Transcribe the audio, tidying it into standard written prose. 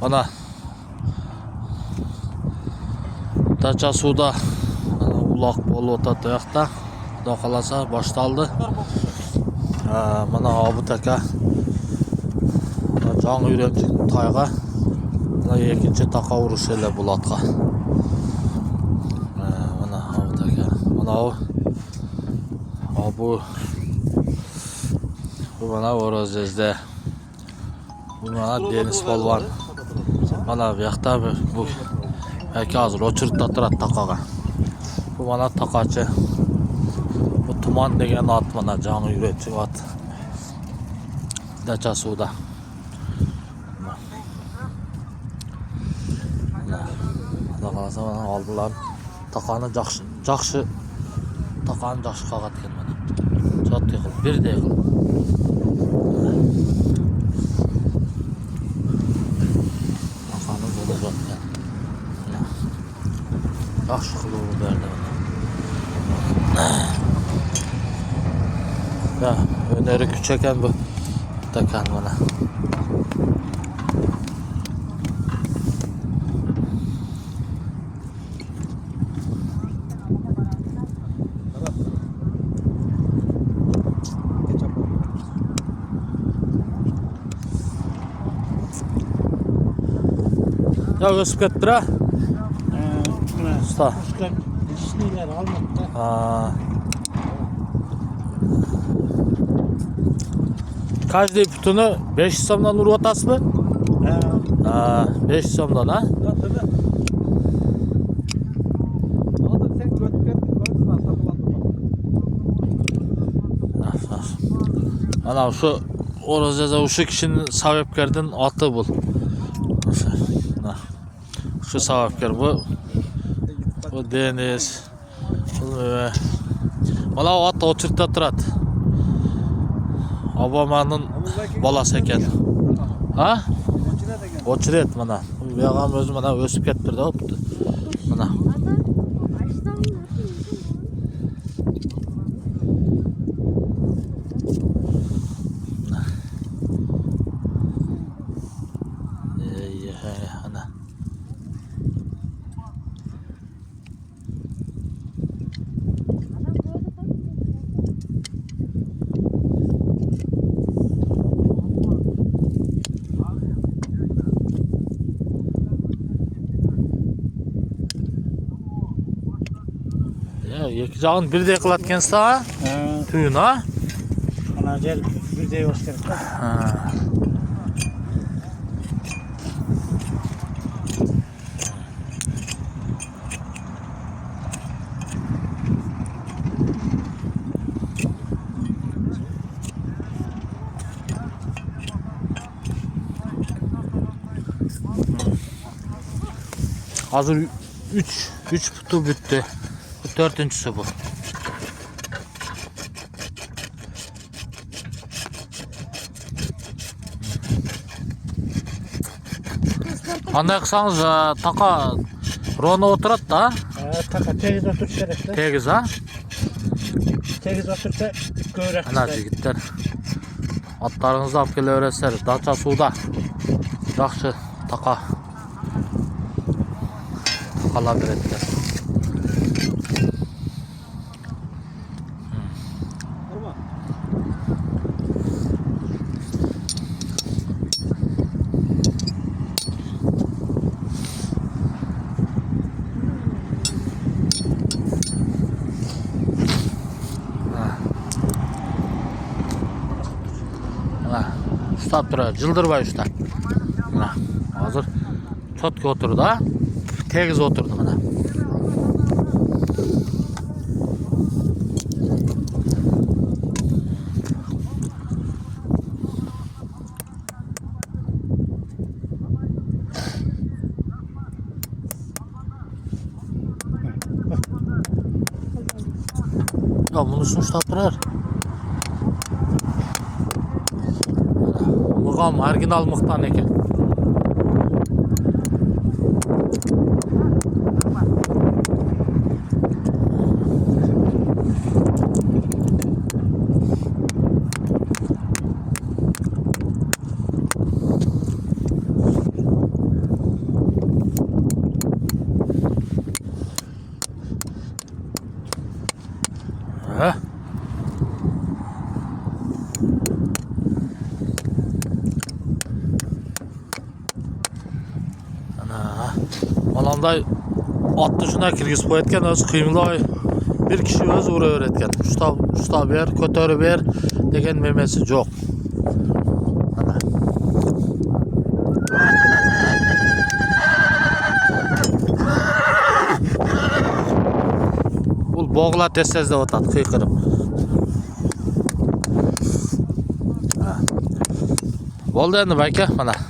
Ana dacha suvda uloq bo'lib o'tadi yoqda. Xudo xolasa boshlandi. Mana Obid aka Jon Yuremchik toyga mana ikkinchi taqa urishlar bulatga. Mana Obid aka. Mana bu mana O'rozizda. Bu mana Deniz polvon. Mana bu yoqda bu aka hozir o'chirib turadi taqaga. Bu mana taqachi. Bu tuman degan ot mana Jon Yuremchik ot. Dacha suvda. Mana oldilar taqani yaxshi taqani yaxshi qog'atgan mana. Chot yig'il, birday qil. Taqani bo'lib yotgan. Yaxshi qilib berdi mana. Ya, öneri küçükken bu takan mana. Ya ösüp kettir ha? Usta. Dişliler almakta. Каждый putunu 5 somdan urib atasızmı? 5 somdan ha? Ana şu O'rozada o'sha kishinin savobgardan oti bu. Şu savobgar bu Deniz. Mana ot o'chirib turadi. Obama'nın balası ekan. Ha? O'chiradi mana. Bu yog'am o'zi mana o'sib kettirdi, o'pdi. Mana. Ana. Iki жағын бірдей қылатkensiz ha? Tüyün ha? Ana gel birday olsa kerak. Hazır 3 putu bitti. Dördüncüsü bu. Qanday qilsangiz taqa rona o'tiradi da? Taqa tegiz o'tirish kerak. Tegiz ha? Tegiz o'tirsa ko'rak. Ana yigitlar. Otlaringizni olib kelaverasizlar. Dacha suvda. Yaxshi taqa. Taqalab beradilar. Ustab turadi, jildirmay usta. Mana hozir chotga o'tirdi ha. Tegiz o'tirdi mana. Ya bunisini ustab turar. Mıqam original mıqtan ekan. Onday otni shunday kirgizib qo'yayotgan, o'zi qiymaloy bir kishi o'zi uraverayotgan. Usta ber, ko'tarib ber degan memesi yo'q. Mana. Bu bog'lar tez-tezda o'tadi, qiyqirib. Bo'ldi endi aka, mana